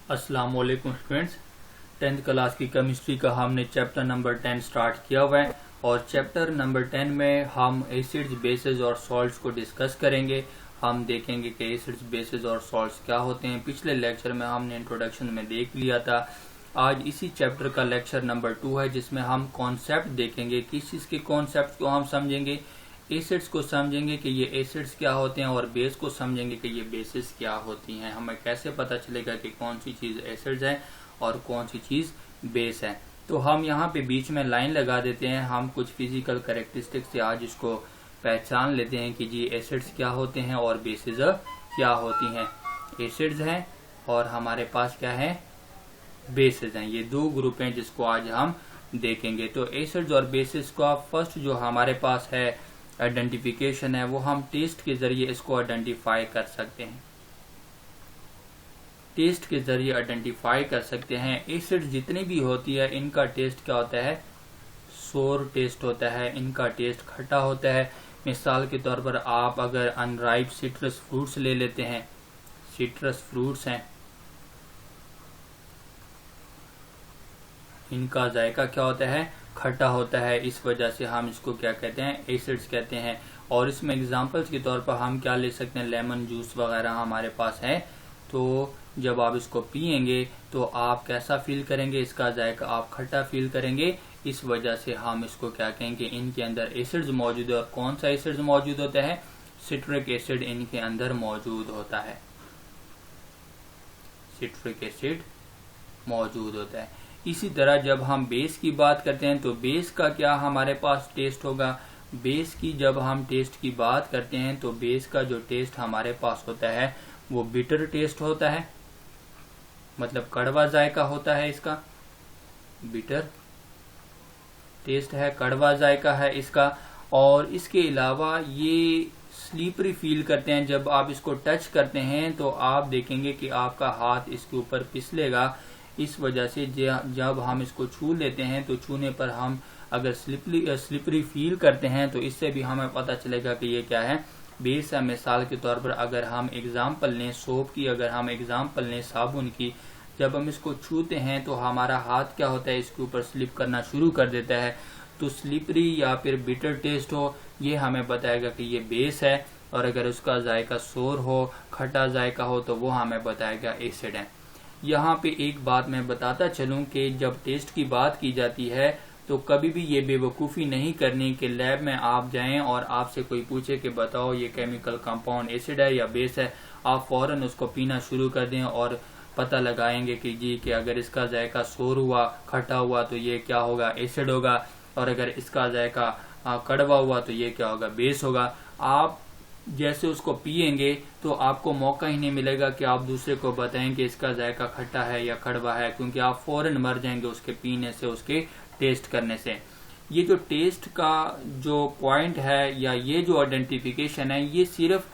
अस्सलाम वालेकुम students. 10th class की केमिस्ट्री का हमने चैप्टर नंबर 10 स्टार्ट किया हुआ है और चैप्टर नंबर 10 में हम एसिड्स, बेसेस और सॉल्ट्स को डिस्कस करेंगे। हम देखेंगे कि एसिड्स, बेसेस और सॉल्ट्स क्या होते हैं। पिछले लेक्चर में हमने इंट्रोडक्शन में देख लिया था। आज इसी चैप्टर का लेक्चर नंबर 2 है जिसमें हम कॉन्सेप्ट देखेंगे। किस चीज़ के कॉन्सेप्ट को हम समझेंगे? एसिड्स को समझेंगे कि ये एसिड्स क्या होते हैं और बेस को समझेंगे कि ये बेसिस क्या होती हैं। हमें कैसे पता चलेगा कि कौन सी चीज़ एसिड्स है और कौन सी चीज़ बेस है। तो हम यहाँ पे बीच में लाइन लगा देते हैं। हम कुछ फिजिकल कैरेक्टरिस्टिक्स से आज इसको पहचान लेते हैं कि जी एसिड्स क्या होते हैं और बेसिस क्या होती हैं। एसिड्स हैं और हमारे पास क्या है, बेसिस हैं। ये दो ग्रुप हैं जिसको आज हम देखेंगे। तो एसिड्स और बेसिस का फर्स्ट जो हमारे पास है आइडेंटिफिकेशन है, वो हम टेस्ट के जरिए इसको आइडेंटिफाई कर सकते हैं। टेस्ट के जरिए आइडेंटिफाई कर सकते हैं। एसिड जितनी भी होती है इनका टेस्ट क्या होता है, सोर टेस्ट होता है। इनका टेस्ट खट्टा होता है। मिसाल के तौर पर आप अगर अनराइप सिट्रस फ्रूट्स ले लेते हैं, सिट्रस फ्रूट्स हैं, इनका जायका क्या होता है, खट्टा होता है। इस वजह से हम इसको क्या कहते हैं, एसिड्स कहते हैं। और इसमें एग्जांपल्स के तौर पर हम क्या ले सकते हैं, लेमन जूस वगैरह हमारे पास है। तो जब आप इसको पियेंगे तो आप कैसा फील करेंगे, इसका जायका आप खट्टा फील करेंगे। इस वजह से हम इसको क्या कहेंगे, इनके अंदर एसिड्स मौजूद है। और कौन सा एसिड मौजूद होता है, सिट्रिक एसिड इनके अंदर मौजूद होता है। सिट्रिक एसिड मौजूद होता है। इसी तरह जब हम बेस की बात करते हैं तो बेस का क्या हमारे पास टेस्ट होगा। बेस की जब हम टेस्ट की बात करते हैं तो बेस का जो टेस्ट हमारे पास होता है वो बिटर टेस्ट होता है, मतलब कड़वा जायका होता है। इसका बिटर टेस्ट है, कड़वा जायका है इसका। और इसके अलावा ये स्लीपरी फील करते हैं। जब आप इसको टच करते हैं तो आप देखेंगे कि आपका हाथ इसके ऊपर फिसलेगा। इस वजह से जब हम इसको छू लेते हैं तो छूने पर हम अगर स्लिपरी फील करते हैं तो इससे भी हमें पता चलेगा कि ये क्या है, बेस है। मिसाल के तौर पर अगर हम एग्जांपल लें सोप की, अगर हम एग्जांपल लें साबुन की, जब हम इसको छूते हैं तो हमारा हाथ क्या होता है, इसके ऊपर स्लिप करना शुरू कर देता है। तो स्लिपरी या फिर बिटर टेस्ट हो, ये हमें बताएगा कि ये बेस है। और अगर उसका जायका सोर हो, खट्टा जायका हो, तो वो हमें बताएगा एसिड है। यहाँ पे एक बात मैं बताता चलूं कि जब टेस्ट की बात की जाती है तो कभी भी ये बेवकूफ़ी नहीं करनी कि लैब में आप जाएं और आपसे कोई पूछे कि बताओ ये केमिकल कंपाउंड एसिड है या बेस है, आप फौरन उसको पीना शुरू कर दें और पता लगाएंगे कि जी कि अगर इसका जायका सोर हुआ, खट्टा हुआ तो ये क्या होगा, एसिड होगा। और अगर इसका जायका कड़वा हुआ तो ये क्या होगा, बेस होगा। आप जैसे उसको पिएंगे तो आपको मौका ही नहीं मिलेगा कि आप दूसरे को बताएं कि इसका जायका खट्टा है या कड़वा है, क्योंकि आप फौरन मर जाएंगे उसके पीने से, उसके टेस्ट करने से। ये जो टेस्ट का जो पॉइंट है या ये जो आइडेंटिफिकेशन है, ये सिर्फ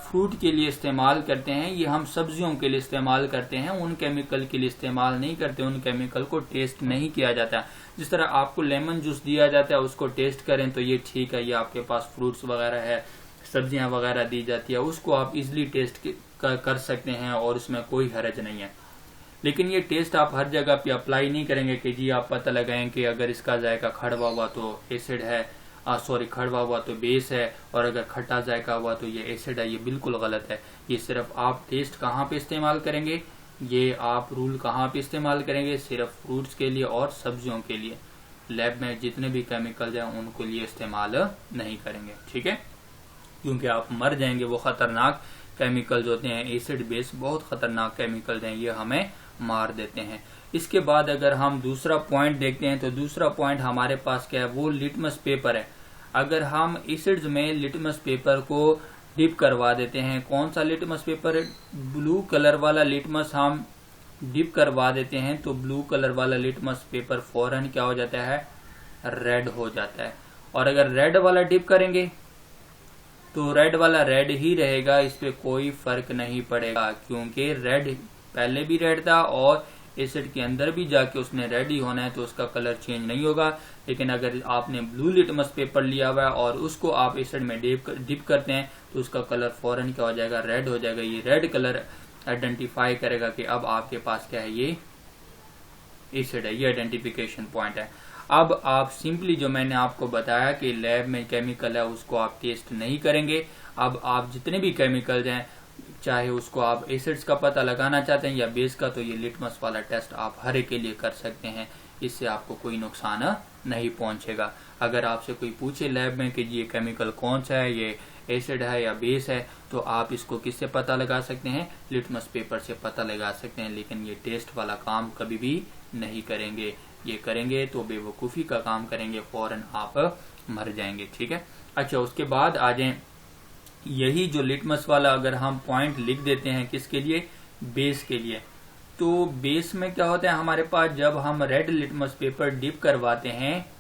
फ्रूट के लिए इस्तेमाल करते हैं। ये हम सब्जियों के लिए इस्तेमाल करते हैं, उन केमिकल के लिए इस्तेमाल नहीं करते। उन केमिकल को टेस्ट नहीं किया जाता। जिस तरह आपको लेमन जूस दिया जाता है, उसको टेस्ट करें तो ये ठीक है, ये आपके पास फ्रूट्स वगैरह है, सब्जियां वगैरह दी जाती है, उसको आप इजीली टेस्ट कर सकते हैं और उसमें कोई हर्ज नहीं है। लेकिन ये टेस्ट आप हर जगह पे अप्लाई नहीं करेंगे कि जी आप पता लगाएं कि अगर इसका जायका कड़वा हुआ तो एसिड है, कड़वा हुआ तो बेस है, और अगर खट्टा जायका हुआ तो ये एसिड है। ये बिल्कुल गलत है। ये सिर्फ आप टेस्ट कहाँ पे इस्तेमाल करेंगे, ये आप रूल कहाँ पे इस्तेमाल करेंगे, सिर्फ फ्रूट्स के लिए और सब्जियों के लिए। लैब में जितने भी केमिकल्स हैं उनको लिए इस्तेमाल नहीं करेंगे, ठीक है, क्योंकि आप मर जाएंगे। वो खतरनाक केमिकल्स होते हैं, एसिड बेस बहुत खतरनाक केमिकल्स हैं, ये हमें मार देते हैं। इसके बाद अगर हम दूसरा पॉइंट देखते हैं तो दूसरा पॉइंट हमारे पास क्या है, वो लिटमस पेपर है। अगर हम एसिड्स में लिटमस पेपर को डिप करवा देते हैं, कौन सा लिटमस पेपर, ब्लू कलर वाला लिटमस हम डिप करवा देते हैं तो ब्लू कलर वाला लिटमस पेपर फौरन क्या हो जाता है, रेड हो जाता है। और अगर रेड वाला डिप करेंगे तो रेड वाला रेड ही रहेगा, इस पे कोई फर्क नहीं पड़ेगा, क्योंकि रेड पहले भी रेड था और एसिड के अंदर भी जाके उसने रेड ही होना है, तो उसका कलर चेंज नहीं होगा। लेकिन अगर आपने ब्लू लिटमस पेपर लिया हुआ है और उसको आप एसिड में डिप करते हैं तो उसका कलर फौरन क्या हो जाएगा, रेड हो जाएगा। ये रेड कलर आइडेंटिफाई करेगा कि अब आपके पास क्या है, ये एसिड है। ये आइडेंटिफिकेशन पॉइंट है। अब आप सिंपली जो मैंने आपको बताया कि लैब में केमिकल है उसको आप टेस्ट नहीं करेंगे। अब आप जितने भी केमिकल्स हैं, चाहे उसको आप एसिड्स का पता लगाना चाहते हैं या बेस का, तो ये लिटमस वाला टेस्ट आप हर एक के लिए कर सकते हैं। इससे आपको कोई नुकसान नहीं पहुंचेगा। अगर आपसे कोई पूछे लैब में कि ये केमिकल कौन सा है, ये एसिड है या बेस है, तो आप इसको किससे पता लगा सकते हैं, लिटमस पेपर से पता लगा सकते हैं। लेकिन ये टेस्ट वाला काम कभी भी नहीं करेंगे। ये करेंगे तो बेवकूफ़ी का काम करेंगे, फौरन आप मर जाएंगे। ठीक है। अच्छा, उसके बाद आ जाए, यही जो लिटमस वाला अगर हम पॉइंट लिख देते हैं किसके लिए, बेस के लिए, तो बेस में क्या होता है हमारे पास, जब हम रेड लिटमस पेपर डिप करवाते हैं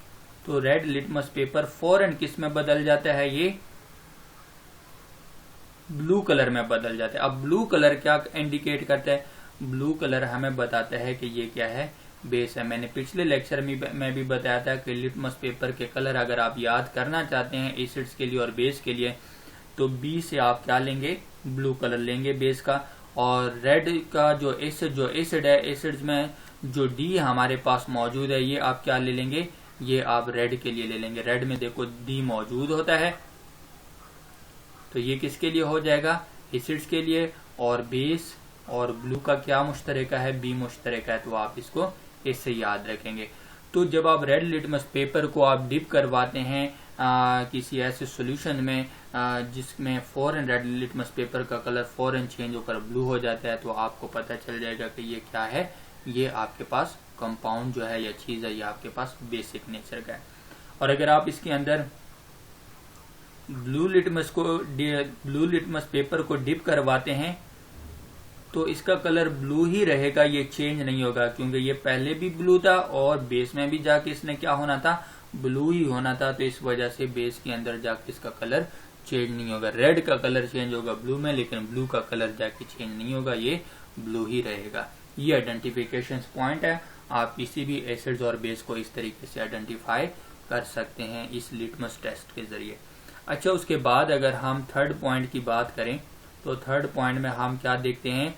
तो रेड लिटमस पेपर फौरन किस में बदल जाता है, ये ब्लू कलर में बदल जाता है। अब ब्लू कलर क्या इंडिकेट करता है, ब्लू कलर हमें बताता है कि ये क्या है, बेस है। मैंने पिछले लेक्चर में भी बताया था कि लिटमस पेपर के कलर अगर आप याद करना चाहते हैं एसिड्स के लिए और बेस के लिए, तो बी से आप क्या लेंगे, ब्लू कलर लेंगे बेस का, और रेड का जो एसिड है, एसिड्स में जो डी हमारे पास मौजूद है, ये आप क्या ले लेंगे, ये आप रेड के लिए ले लेंगे। रेड में देखो डी मौजूद होता है, तो ये किसके लिए हो जाएगा, एसिड्स के लिए। और बेस और ब्लू का क्या मुश्तरका है, बी मुश्तरका है, तो आप इसको इससे याद रखेंगे। तो जब आप रेड लिटमस पेपर को आप डिप करवाते हैं किसी ऐसे सॉल्यूशन में जिसमें फौरन रेड लिटमस पेपर का कलर फौरन चेंज होकर ब्लू हो जाता है, तो आपको पता चल जाएगा कि ये क्या है, ये आपके पास कंपाउंड जो है या चीज है, ये आपके पास बेसिक नेचर का है। और अगर आप इसके अंदर ब्लू लिटमस पेपर को डिप करवाते हैं तो इसका कलर ब्लू ही रहेगा, ये चेंज नहीं होगा, क्योंकि ये पहले भी ब्लू था और बेस में भी जाके इसने क्या होना था, ब्लू ही होना था। तो इस वजह से बेस के अंदर जाके इसका कलर चेंज नहीं होगा। रेड का कलर चेंज होगा ब्लू में, लेकिन ब्लू का कलर जाके चेंज नहीं होगा, ये ब्लू ही रहेगा। ये आइडेंटिफिकेशन पॉइंट है। आप किसी भी एसिड्स और बेस को इस तरीके से आइडेंटिफाई कर सकते हैं इस लिटमस टेस्ट के जरिए। अच्छा, उसके बाद अगर हम थर्ड पॉइंट की बात करें तो थर्ड पॉइंट में हम क्या देखते हैं,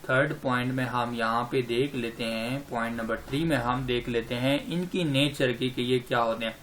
थर्ड पॉइंट में हम यहाँ पे देख लेते हैं, पॉइंट नंबर 3 में हम देख लेते हैं इनकी नेचर की कि ये क्या होते हैं।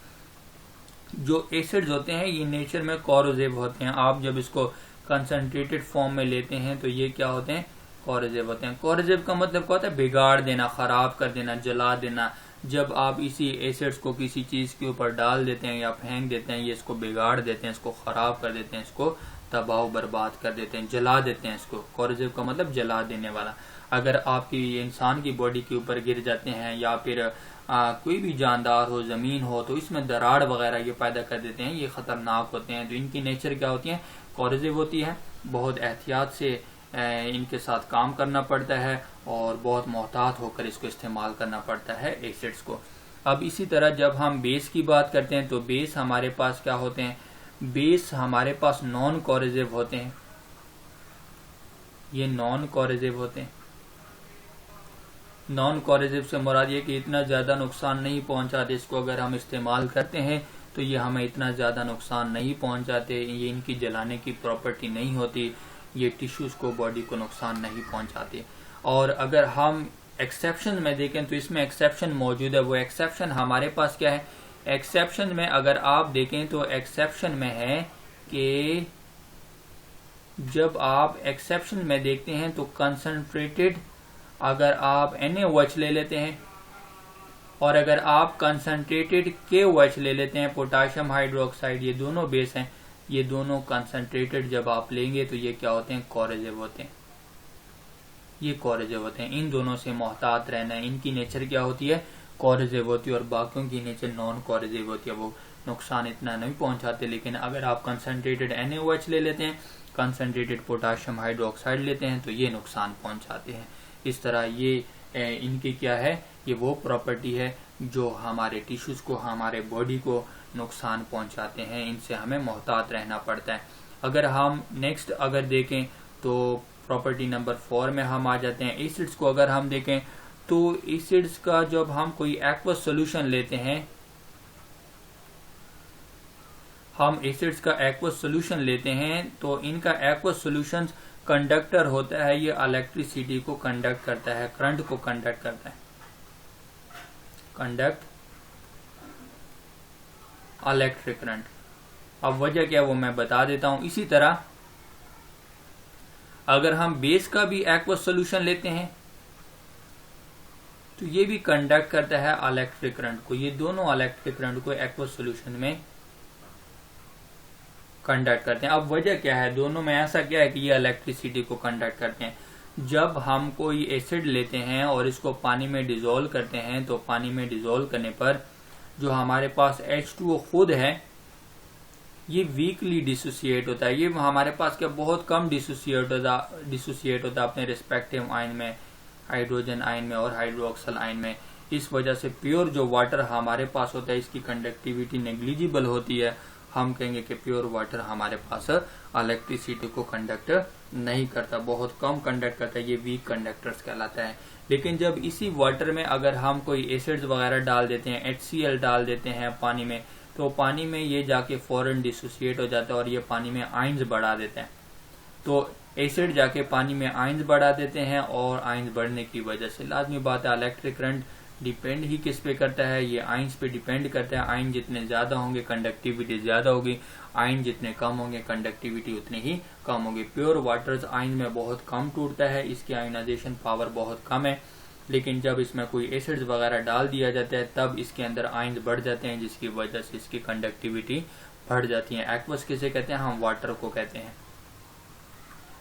जो एसिड्स होते हैं ये नेचर में कोरोसिव होते हैं। आप जब इसको कंसंट्रेटेड फॉर्म में लेते हैं तो ये क्या होते हैं, कोरोसिव होते हैं। कोरोसिव का मतलब क्या होता है, बिगाड़ देना, खराब कर देना, जला देना। जब आप इसी एसिड्स को किसी चीज के ऊपर डाल देते हैं या फेंक देते हैं, ये इसको बिगाड़ देते हैं, इसको खराब कर देते हैं, इसको तबाह बर्बाद कर देते हैं, जला देते हैं इसको। कोरोसिव का मतलब जला देने वाला। अगर आपकी इंसान की बॉडी के ऊपर गिर जाते हैं या फिर कोई भी जानदार हो, जमीन हो, तो इसमें दरार वगैरह ये पैदा कर देते हैं, ये खतरनाक होते हैं। तो इनकी नेचर क्या होती है, कोरोसिव होती है। बहुत एहतियात से इनके साथ काम करना पड़ता है और बहुत मोहतात होकर इसको इस्तेमाल करना पड़ता है एसिड्स को। अब इसी तरह जब हम बेस की बात करते हैं तो बेस हमारे पास क्या होते हैं, बेस हमारे पास नॉन कोरोसिव होते हैं। ये नॉन कोरोसिव होते हैं। नॉन कोरोसिव से मुराद ये कि इतना ज्यादा नुकसान नहीं पहुंचाते, इसको अगर हम इस्तेमाल करते हैं तो ये हमें इतना ज्यादा नुकसान नहीं पहुंचाते, ये इनकी जलाने की प्रॉपर्टी नहीं होती, ये टिश्यूज को, बॉडी को नुकसान नहीं पहुंचाते। और अगर हम एक्सेप्शन में देखें तो इसमें एक्सेप्शन मौजूद है। वो एक्सेप्शन हमारे पास क्या है, एक्सेप्शन में अगर आप देखें तो एक्सेप्शन में है कि जब आप एक्सेप्शन में देखते हैं तो कंसंट्रेटेड, अगर आप NaOH ले लेते हैं और अगर आप कंसंट्रेटेड KOH ले लेते हैं, पोटाशियम हाइड्रोक्साइड, ये दोनों बेस हैं, ये दोनों कंसंट्रेटेड जब आप लेंगे तो ये क्या होते हैं, कोरोसिव होते हैं। ये कोरोसिव होते हैं। इन दोनों से मोहतात रहना है। इनकी नेचर क्या होती है, कोरोसिव होती है, और बाकियों की नेचर नॉन कोरोसिव होती है। वो नुकसान इतना नहीं पहुंचाते। लेकिन अगर आप कंसंट्रेटेड NaOH ले लेते हैं, कंसंट्रेटेड पोटाशियम हाइड्रोक्साइड लेते हैं, तो ये नुकसान पहुंचाते हैं। इस तरह ये इनकी क्या है, ये वो प्रॉपर्टी है जो हमारे टिश्यूज को, हमारे बॉडी को नुकसान पहुंचाते हैं। इनसे हमें मोहतात रहना पड़ता है। अगर हम नेक्स्ट अगर देखें तो प्रॉपर्टी नंबर 4 में हम आ जाते हैं। एसिड्स को अगर हम देखें तो एसिड्स का जब हम कोई एक्वस सॉल्यूशन लेते हैं, हम एसिड्स का एक्वस सॉल्यूशन लेते हैं तो इनका एक्वस सॉल्यूशंस कंडक्टर होता है ये इलेक्ट्रिसिटी को कंडक्ट करता है, करंट को कंडक्ट करता है, कंडक्ट इलेक्ट्रिक करंट। अब वजह क्या है वो मैं बता देता हूं। इसी तरह अगर हम बेस का भी एक्वस सॉल्यूशन लेते हैं तो ये भी कंडक्ट करता है इलेक्ट्रिक करंट को। ये दोनों इलेक्ट्रिक करंट को एक्वस सॉल्यूशन में कंडक्ट करते हैं। अब वजह क्या है, दोनों में ऐसा क्या है कि ये इलेक्ट्रिसिटी को कंडक्ट करते हैं। जब हम कोई एसिड लेते हैं और इसको पानी में डिसॉल्व करते हैं तो पानी में डिसॉल्व करने पर जो हमारे पास H2O खुद है ये वीकली डिसोसिएट होता है। ये हमारे पास क्या बहुत कम डिसोसिएट होता है अपने रिस्पेक्टिव आयन में, हाइड्रोजन आयन में और हाइड्रोक्सिल आयन में। इस वजह से प्योर जो वाटर हमारे पास होता है इसकी कंडक्टिविटी नेग्लिजिबल होती है। हम कहेंगे कि प्योर वाटर हमारे पास इलेक्ट्रिसिटी को कंडक्ट नहीं करता, बहुत कम कंडक्ट करता है, ये वीक कंडक्टर्स कहलाता है। लेकिन जब इसी वाटर में अगर हम कोई एसिड्स वगैरह डाल देते हैं, HCl डाल देते हैं पानी में, तो पानी में ये जाके फौरन डिसोसिएट हो जाता है और ये पानी में आयंस बढ़ा देते हैं। तो एसिड जाके पानी में आयंस बढ़ा देते हैं और आयंस बढ़ने की वजह से लाजमी बात है इलेक्ट्रिक करंट डिपेंड ही किस पे करता है, ये आयंस पे डिपेंड करता है। आयन जितने ज्यादा होंगे कंडक्टिविटी ज्यादा होगी, आयन जितने कम होंगे कंडक्टिविटी उतनी ही कम होगी। प्योर वाटर आयन में बहुत कम टूटता है, इसकी आयनाइजेशन पावर बहुत कम है। लेकिन जब इसमें कोई एसिड्स वगैरह डाल दिया जाता है तब इसके अंदर आयंस बढ़ जाते हैं जिसकी वजह से इसकी कंडक्टिविटी बढ़ जाती है। एक्वस किसे कहते हैं, हम वाटर को कहते हैं।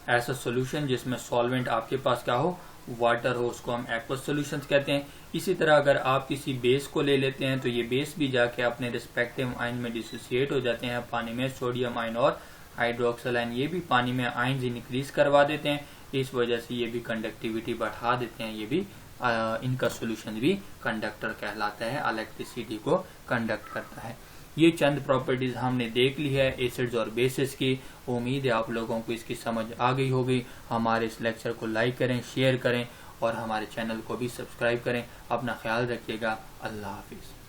ऐसा सोल्यूशन जिसमें सॉल्वेंट आपके पास क्या हो, वाटर हो, उसको हम एक्वस सॉल्यूशंस कहते हैं। इसी तरह अगर आप किसी बेस को ले लेते हैं तो ये बेस भी जाके अपने रिस्पेक्टिव आयन में डिसोसिएट हो जाते हैं पानी में। सोडियम आयन और हाइड्रोक्सिल आयन ये भी पानी में आयन इंक्रीज करवा देते हैं, इस वजह से ये भी कंडक्टिविटी बढ़ा देते हैं। ये भी इनका सोल्यूशन भी कंडक्टर कहलाता है, इलेक्ट्रिसिटी को कंडक्ट करता है। ये चंद प्रॉपर्टीज हमने देख ली है एसिड्स और बेसिस की। उम्मीद है आप लोगों को इसकी समझ आ गई होगी। हमारे इस लेक्चर को लाइक करें, शेयर करें और हमारे चैनल को भी सब्सक्राइब करें। अपना ख्याल रखिएगा। अल्लाह हाफिज।